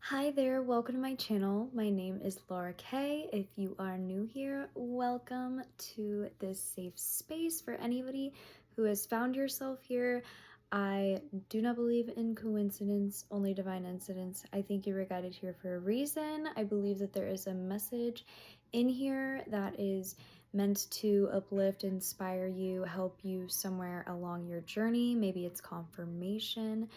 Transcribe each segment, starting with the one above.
Hi there, welcome to my channel. My name is Laura Kay. If you are new here, welcome to this safe space for anybody who has found yourself here. I do not believe in coincidence, only divine incidents. I think you were guided here for a reason. I believe that there is a message in here that is meant to uplift, inspire you, help you somewhere along your journey. Maybe it's confirmation,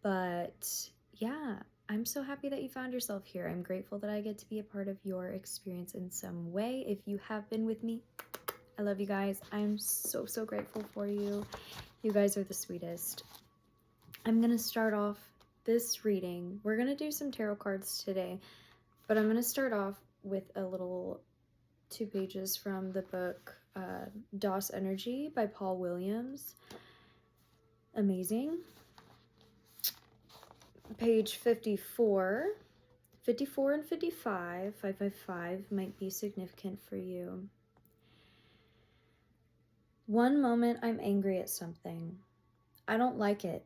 but yeah, I'm so happy that you found yourself here. I'm grateful that I get to be a part of your experience in some way. If you have been with me, I love you guys. I'm so grateful for you. You guys are the sweetest. I'm going to start off this reading. We're going to do some tarot cards today, but I'm going to start off with a little 2 pages from the book DOS Energy by Paul Williams. Amazing. Page 54. 54 and 55, 555 might be significant for you. One moment I'm angry at something. I don't like it.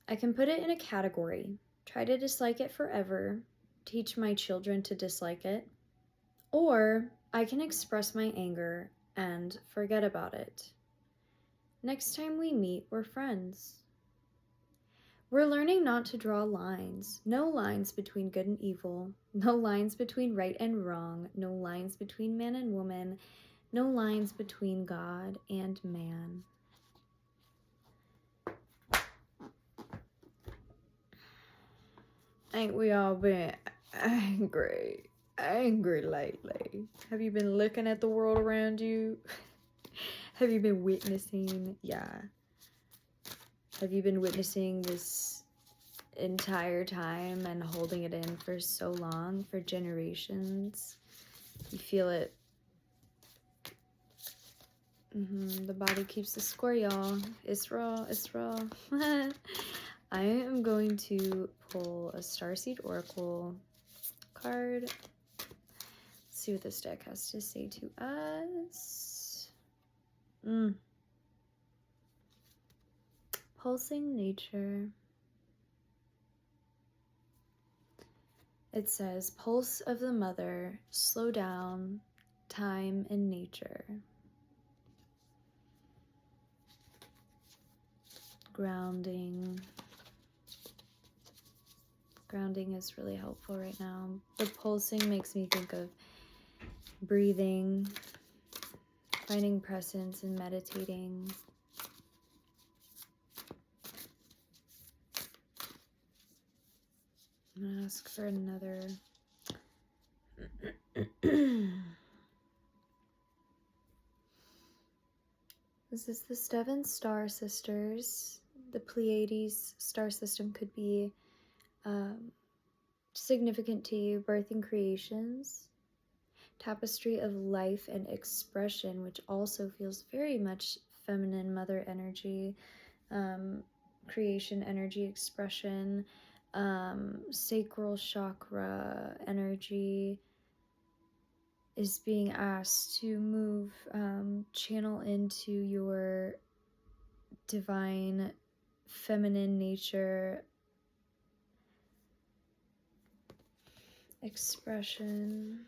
I can put it in a category. Try to dislike it forever. Teach my children to dislike it. Or I can express my anger and forget about it. Next time we meet, we're friends. We're learning not to draw lines. No lines between good and evil. No lines between right and wrong. No lines between man and woman. No lines between God and man. Ain't we all been angry lately? Have you been looking at the world around you? Have you been witnessing? Yeah. Have you been witnessing this entire time and holding it in for so long, for generations? You feel it. The body keeps the score, y'all. It's raw. It's raw. I am going to pull a Starseed Oracle card. Let's see what this deck has to say to us. Pulsing Nature. It says, Pulse of the Mother, slow down, time and nature. Grounding. Grounding is really helpful right now. The pulsing makes me think of breathing, finding presence and meditating. I'm gonna ask for another. This is the Seven Star Sisters. The Pleiades star system could be significant to you. Birthing creations. Tapestry of life and expression, which also feels very much feminine, mother energy, creation energy, expression, sacral chakra energy is being asked to move, channel into your divine feminine nature, expression.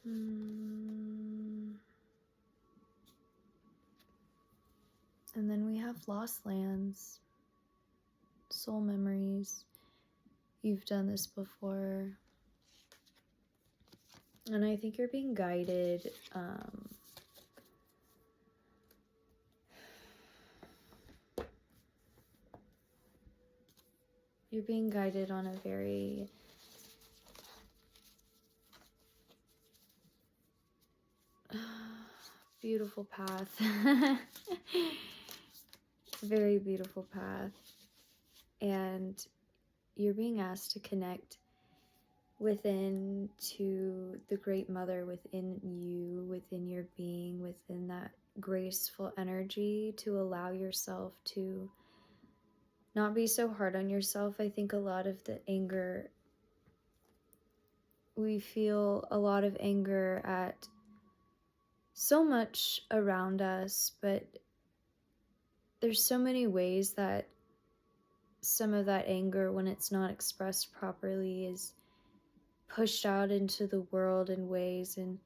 And then we have lost lands, soul memories. You've done this before. And I think you're being guided. You're being guided on a very beautiful path. Very beautiful path. And you're being asked to connect within to the Great Mother within you, within your being, within that graceful energy, to allow yourself to not be so hard on yourself. I think a lot of the anger, we feel a lot of anger at so much around us, but there's so many ways that some of that anger, when it's not expressed properly, is pushed out into the world in ways and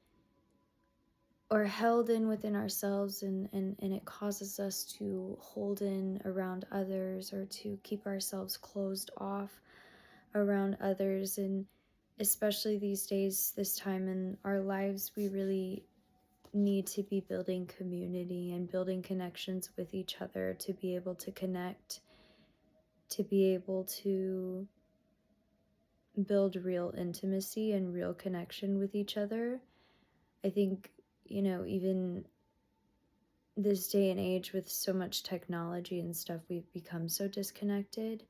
or held in within ourselves, and it causes us to hold in around others or to keep ourselves closed off around others. And especially these days, this time in our lives, we really need to be building community and building connections with each other to be able to connect, to be able to build real intimacy and real connection with each other. I think, even this day and age with so much technology and stuff, we've become so disconnected.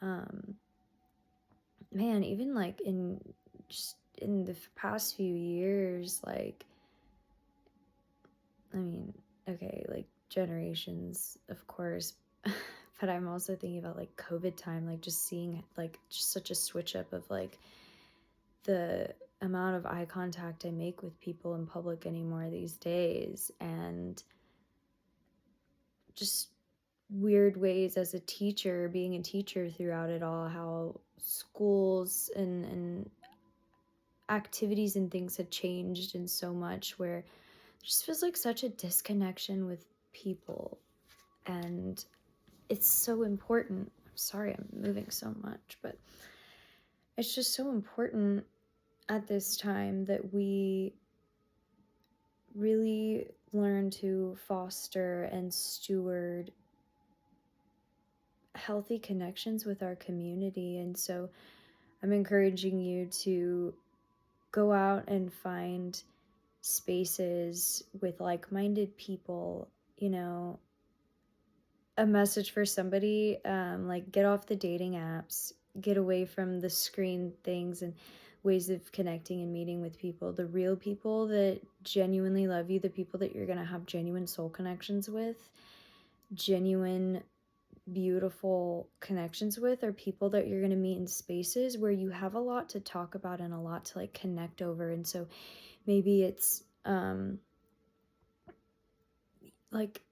Um, Man, even like in the past few years, like, I mean, okay, like generations, of course, but I'm also thinking about like COVID time, like just seeing like just such a switch up of like the amount of eye contact I make with people in public anymore these days, and just weird ways as a teacher, being a teacher throughout it all, how schools and activities and things had changed in so much, where it just feels like such a disconnection with people. And it's so important. I'm sorry I'm moving so much, but it's just so important at this time that we really learn to foster and steward healthy connections with our community. And so I'm encouraging you to go out and find spaces with like-minded people. A message for somebody, like, get off the dating apps, get away from the screen things and ways of connecting and meeting with people. The real people that genuinely love you, the people that you're going to have genuine soul connections with, genuine beautiful connections with, are people that you're going to meet in spaces where you have a lot to talk about and a lot to like connect over. And so maybe it's like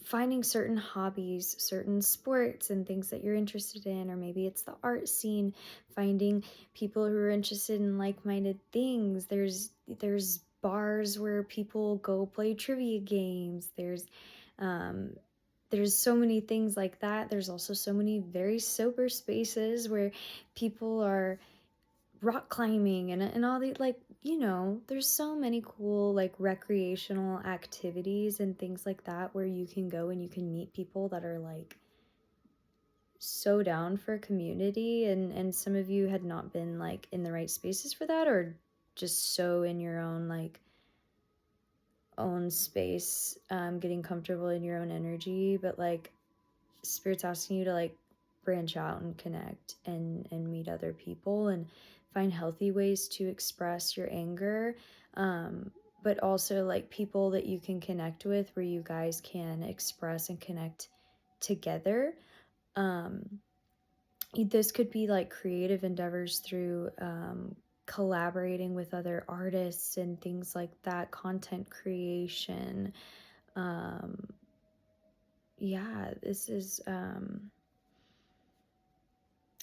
finding certain hobbies, certain sports and things that you're interested in, or maybe it's the art scene, finding people who are interested in like-minded things. There's bars where people go play trivia games. There's so many things like that. There's also so many very sober spaces where people are rock climbing and all the, like, there's so many cool like recreational activities and things like that where you can go and you can meet people that are like so down for community. And some of you had not been like in the right spaces for that, or just so in your own like own space, getting comfortable in your own energy. But like, Spirit's asking you to like branch out and connect and meet other people and find healthy ways to express your anger, but also like people that you can connect with where you guys can express and connect together. This could be like creative endeavors through collaborating with other artists and things like that, content creation. Yeah, this is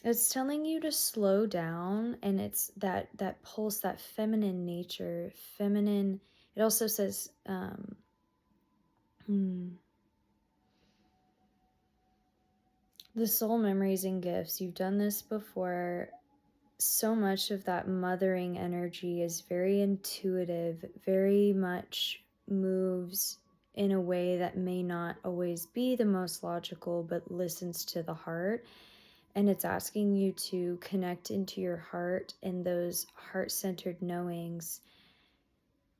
it's telling you to slow down, and it's that pulse, that feminine nature, feminine. It also says the soul memories and gifts. You've done this before. So much of that mothering energy is very intuitive, very much moves in a way that may not always be the most logical, but listens to the heart. And it's asking you to connect into your heart and those heart-centered knowings.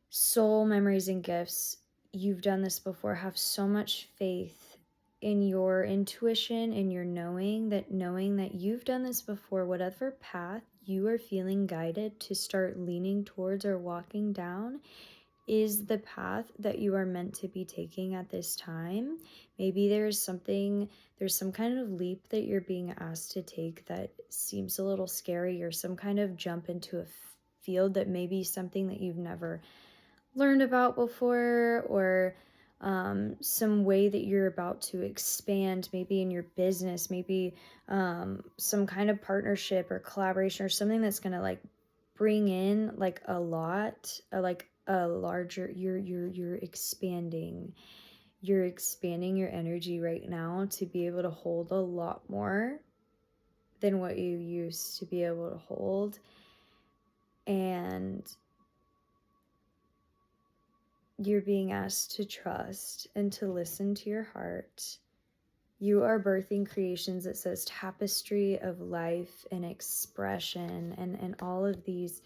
Soul memories and gifts. You've done this before. Have so much faith in your intuition and your knowing that you've done this before. Whatever path you are feeling guided to start leaning towards or walking down is the path that you are meant to be taking at this time. Maybe there's some kind of leap that you're being asked to take that seems a little scary, or some kind of jump into a field that may be something that you've never learned about before, or some way that you're about to expand, maybe in your business, maybe some kind of partnership or collaboration or something that's going to like bring in like a lot, like a larger, you're expanding. You're expanding your energy right now to be able to hold a lot more than what you used to be able to hold. And you're being asked to trust and to listen to your heart. You are birthing creations that says tapestry of life and expression, and all of these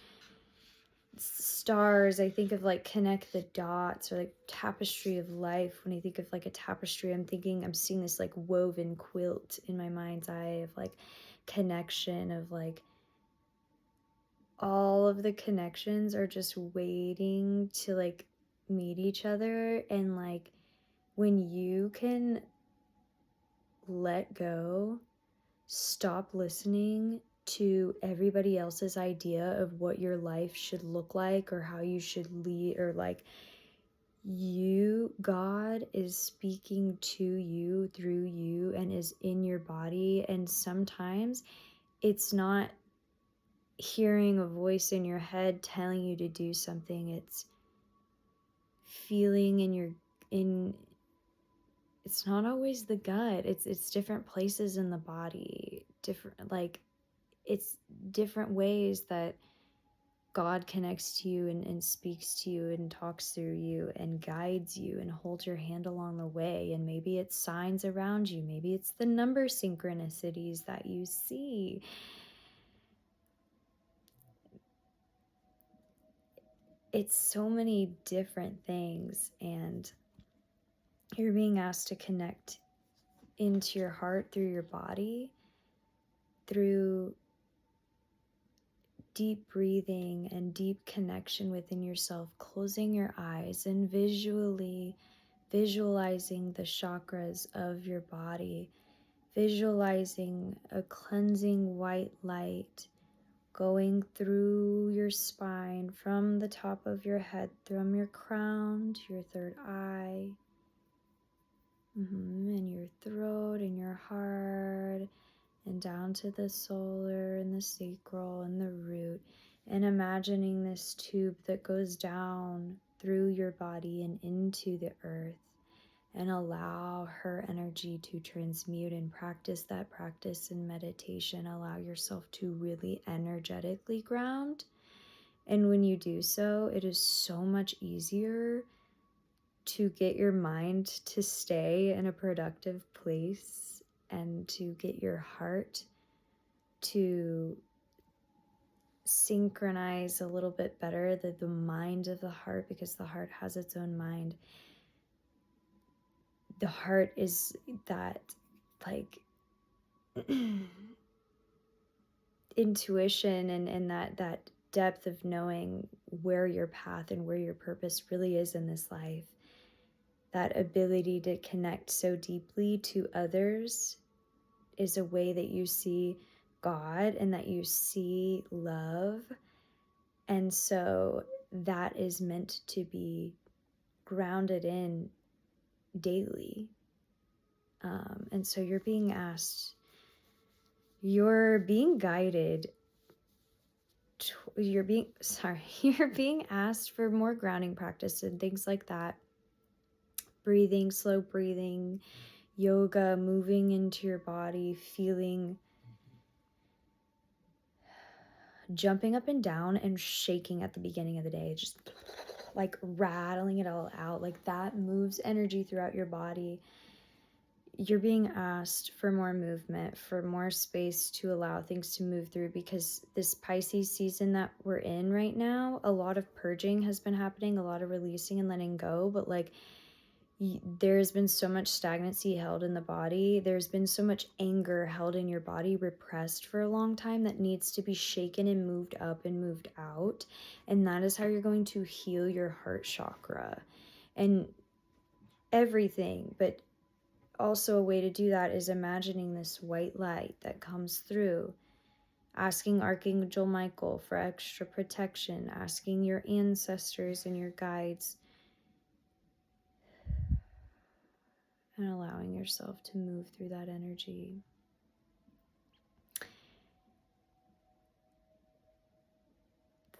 stars. I think of like connect the dots, or like tapestry of life. When I think of like a tapestry, I'm seeing this like woven quilt in my mind's eye of like connection, of like all of the connections are just waiting to like meet each other. And like when you can let go, stop listening to everybody else's idea of what your life should look like or how you should lead, or like God is speaking to you through you and is in your body. And sometimes it's not hearing a voice in your head telling you to do something, it's feeling in it's not always the gut, it's different places in the body, different, like it's different ways that God connects to you and speaks to you and talks through you and guides you and holds your hand along the way. And maybe it's signs around you, maybe it's the number synchronicities that you see. It's so many different things, and you're being asked to connect into your heart through your body, through deep breathing and deep connection within yourself, closing your eyes and visualizing the chakras of your body, visualizing a cleansing white light going through your spine, from the top of your head, from your crown to your third eye, and your throat and your heart, and down to the solar and the sacral and the root, and imagining this tube that goes down through your body and into the earth, and allow her energy to transmute, and practice that practice in meditation. Allow yourself to really energetically ground. And when you do so, it is so much easier to get your mind to stay in a productive place, and to get your heart to synchronize a little bit better, the mind of the heart, because the heart has its own mind. The heart is that like intuition and that depth of knowing where your path and where your purpose really is in this life. That ability to connect so deeply to others is a way that you see God and that you see love. And so that is meant to be grounded in daily. And so you're being guided, you're being asked for more grounding practice and things like that. Breathing, slow breathing, yoga, moving into your body, feeling, jumping up and down and shaking at the beginning of the day, just like rattling it all out. Like that moves energy throughout your body. You're being asked for more movement, for more space to allow things to move through, because this Pisces season that we're in right now, a lot of purging has been happening, a lot of releasing and letting go, but like there's been so much stagnancy held in the body. There's been so much anger held in your body, repressed for a long time, that needs to be shaken and moved up and moved out. And that is how you're going to heal your heart chakra and everything. But also a way to do that is imagining this white light that comes through, asking Archangel Michael for extra protection, asking your ancestors and your guides and allowing yourself to move through that energy.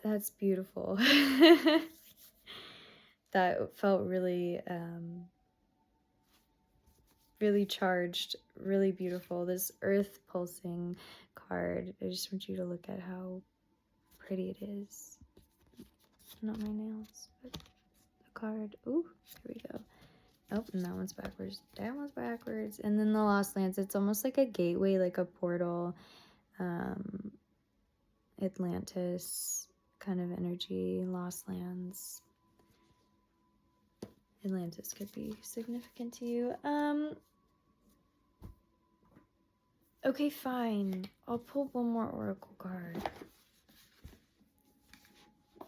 That's beautiful. That felt really, really charged, really beautiful. This earth pulsing card, I just want you to look at how pretty it is. Not my nails, but the card. Ooh, here we go. Oh, and that one's backwards. That one's backwards. And then the Lost Lands, it's almost like a gateway, like a portal. Atlantis kind of energy, Lost Lands. Atlantis could be significant to you. Okay, fine. I'll pull one more oracle card.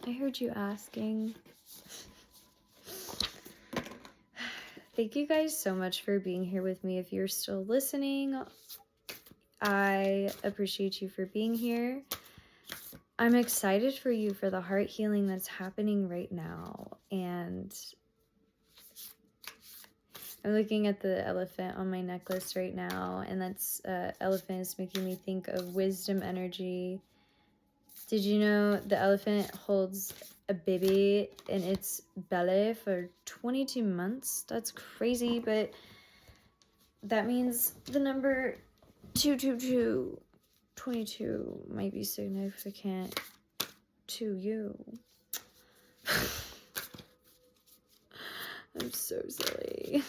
I heard you asking. Thank you guys so much for being here with me. If you're still listening, I appreciate you for being here. I'm excited for you for the heart healing that's happening right now. And I'm looking at the elephant on my necklace right now, and that's elephant is making me think of wisdom energy. Did you know the elephant holds a baby in its belly for 22 months? That's crazy, but that means the number 222, 22 might be significant to you. I'm so silly.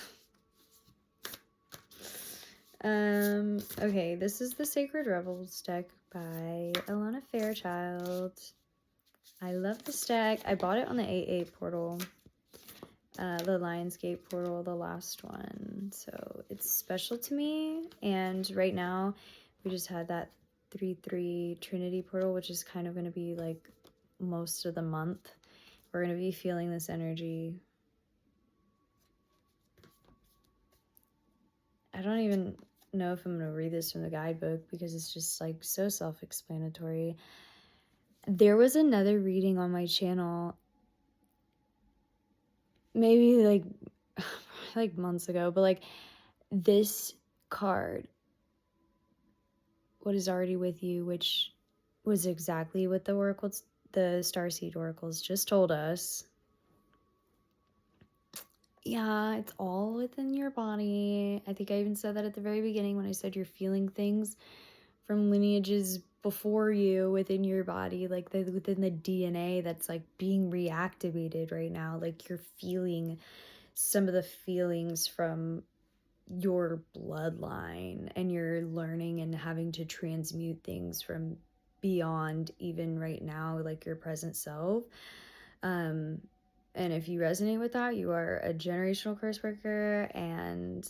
Okay, this is the Sacred Rebels deck by Alana Fairchild. I love this deck. I bought it on the 8/8 portal, the Lionsgate portal, the last one. So it's special to me. And right now, we just had that 3/3 Trinity portal, which is kind of going to be like most of the month. We're going to be feeling this energy. I don't even know if I'm going to read this from the guidebook because it's just like so self-explanatory. There was another reading on my channel maybe like months ago, but like this card, what is already with you, which was exactly what the Starseed oracles just told us. Yeah, it's all within your body. I think I even said that at the very beginning when I said you're feeling things from lineages before you within your body, like within the DNA that's like being reactivated right now. Like you're feeling some of the feelings from your bloodline, and you're learning and having to transmute things from beyond even right now, like your present self. And if you resonate with that, you are a generational curse breaker, and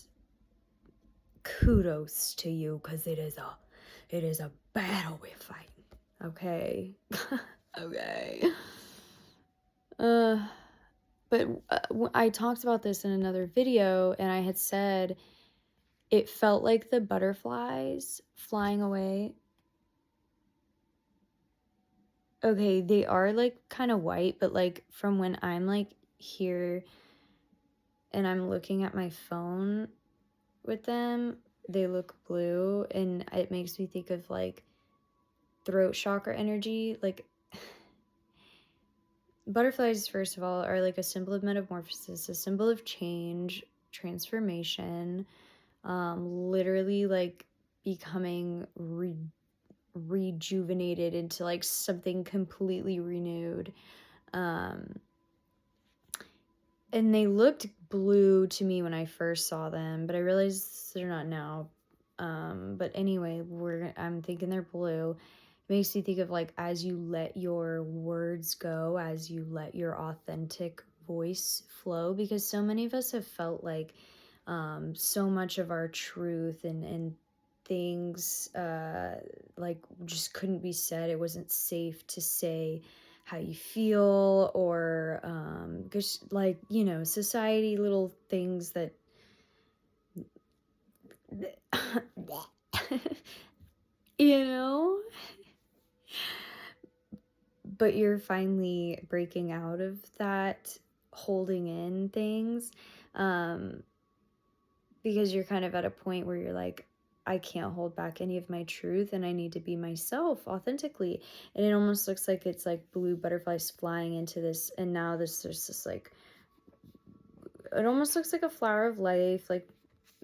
kudos to you, because it is a battle we're fighting. Okay. Okay. But I talked about this in another video, and I had said it felt like the butterflies flying away. Okay, they are like kind of white, but like from when I'm like here and I'm looking at my phone with them, they look blue, and it makes me think of like throat chakra energy. Like butterflies, first of all, are like a symbol of metamorphosis, a symbol of change, transformation, literally like becoming rejuvenated into like something completely renewed. And they looked blue to me when I first saw them, but I realized they're not now. But anyway, I'm thinking they're blue. It makes me think of like, as you let your words go, as you let your authentic voice flow, because so many of us have felt like so much of our truth and things like just couldn't be said. It wasn't safe to say how you feel, or just like, you know, society, little things that you know, but you're finally breaking out of that holding in things, because you're kind of at a point where you're like, I can't hold back any of my truth and I need to be myself authentically. And it almost looks like it's like blue butterflies flying into this. And now there's this like, it almost looks like a flower of life, like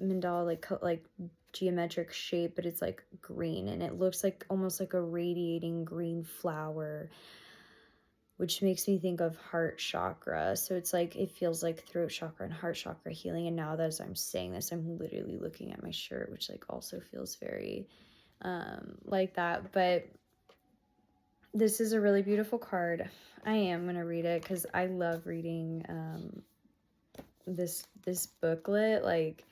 mandala, like geometric shape, but it's like green. And it looks like almost like a radiating green flower, which makes me think of heart chakra. So it's like, it feels like throat chakra and heart chakra healing. And now that as I'm saying this, I'm literally looking at my shirt, which like also feels very like that. But this is a really beautiful card. I am going to read it because I love reading this booklet. Like,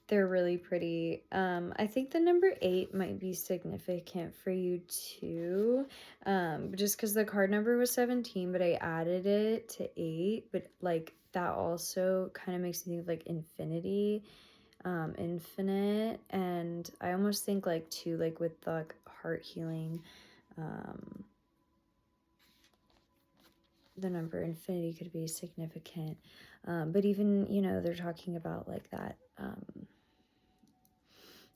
they're really pretty. I think the number 8 might be significant for you too. Just because the card number was 17, but I added it to 8. But like that also kind of makes me think of like infinity, infinite. And I almost think like too, like with the like, heart healing, the number infinity could be significant. But even, you know, they're talking about like that,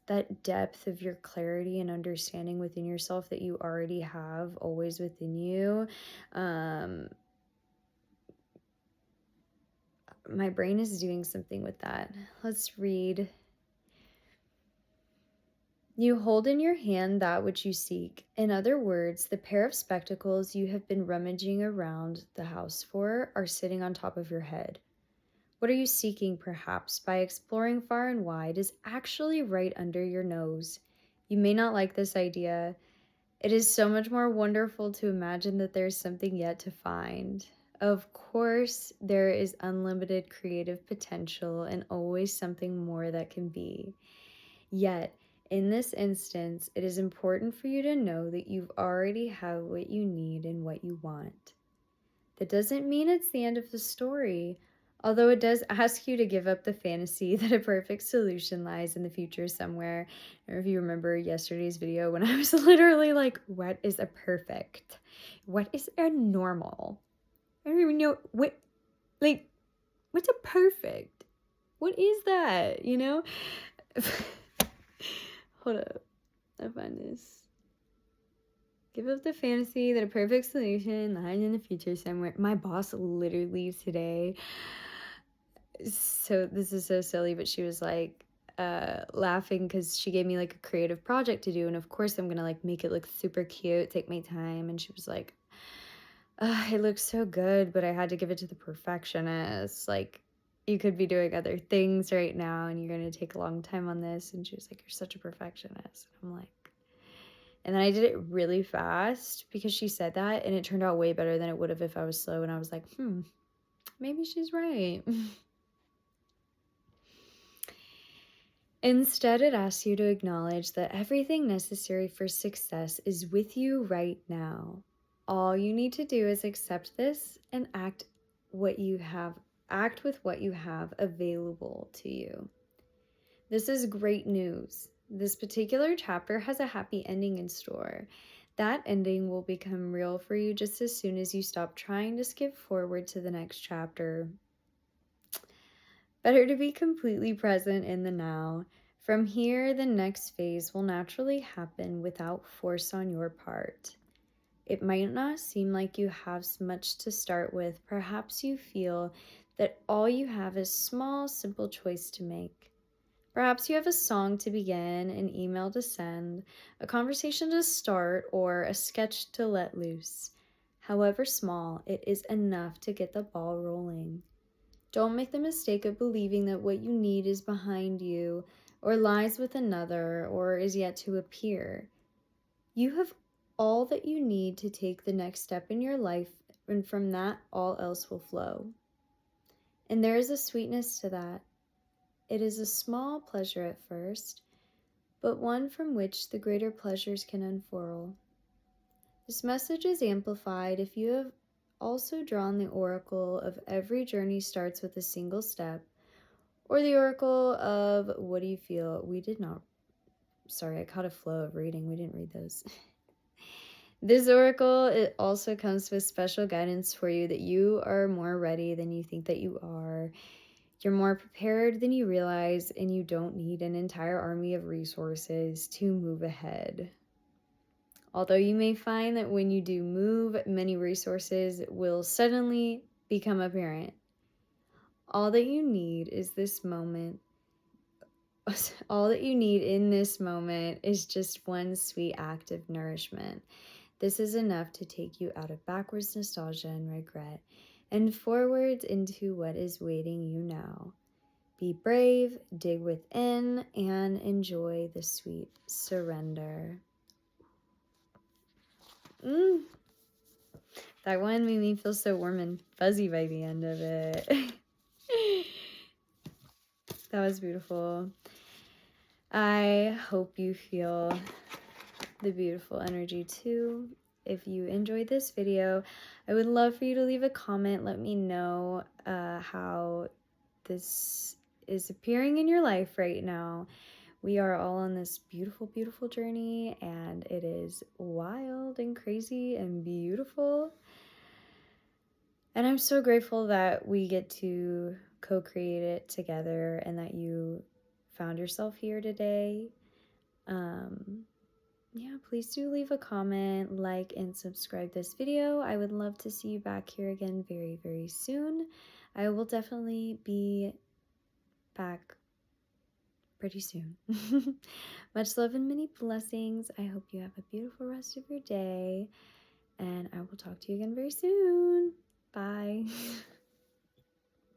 that depth of your clarity and understanding within yourself that you already have always within you. My brain is doing something with that. Let's read. You hold in your hand that which you seek. In other words, the pair of spectacles you have been rummaging around the house for are sitting on top of your head. What are you seeking, perhaps, by exploring far and wide, is actually right under your nose. You may not like this idea. It is so much more wonderful to imagine that there's something yet to find. Of course, there is unlimited creative potential and always something more that can be. Yet, in this instance, it is important for you to know that you've already have what you need and what you want. That doesn't mean it's the end of the story, although it does ask you to give up the fantasy that a perfect solution lies in the future somewhere. I don't know if you remember yesterday's video when I was literally like, what is a perfect? What is a normal? I don't even know what, like, what's a perfect? What is that, you know? Hold up. I find this. Give up the fantasy that a perfect solution lies in the future somewhere. My boss literally leaves today. So this is so silly, but she was like laughing because she gave me like a creative project to do. And of course I'm going to like make it look super cute, take my time. And she was like, it looks so good, but I had to give it to the perfectionist. Like, you could be doing other things right now and you're going to take a long time on this. And she was like, you're such a perfectionist. I'm like, and then I did it really fast because she said that, and it turned out way better than it would have if I was slow. And I was like, maybe she's right. Instead, it asks you to acknowledge that everything necessary for success is with you right now. All you need to do is accept this and act with what you have available to you. This is great news. This particular chapter has a happy ending in store. That ending will become real for you just as soon as you stop trying to skip forward to the next chapter. Better to be completely present in the now. From here, the next phase will naturally happen without force on your part. It might not seem like you have much to start with. Perhaps you feel that all you have is a small, simple choice to make. Perhaps you have a song to begin, an email to send, a conversation to start, or a sketch to let loose. However small, it is enough to get the ball rolling. Don't make the mistake of believing that what you need is behind you, or lies with another, or is yet to appear. You have all that you need to take the next step in your life, and from that, all else will flow. And there is a sweetness to that. It is a small pleasure at first, but one from which the greater pleasures can unfurl. This message is amplified if you have also drawn the oracle of every journey starts with a single step, or the oracle of what do you feel? I caught a flow of reading. We didn't read those. This oracle, it also comes with special guidance for you that you are more ready than you think that you are. You're more prepared than you realize, and you don't need an entire army of resources to move ahead. Although you may find that when you do move, many resources will suddenly become apparent. All that you need is this moment. All that you need in this moment is just one sweet act of nourishment. This is enough to take you out of backwards nostalgia and regret and forwards into what is waiting you now. Be brave, dig within, and enjoy the sweet surrender. That one made me feel so warm and fuzzy by the end of it. That was beautiful. I hope you feel the beautiful energy too. If you enjoyed this video, I would love for you to leave a comment. Let me know how this is appearing in your life right now. We are all on this beautiful, beautiful journey, and it is wild and crazy and beautiful. And I'm so grateful that we get to co-create it together and that you found yourself here today. Yeah, please do leave a comment, like, and subscribe this video. I would love to see you back here again very, very soon. I will definitely be back pretty soon. Much love and many blessings. I hope you have a beautiful rest of your day, and I will talk to you again very soon. Bye.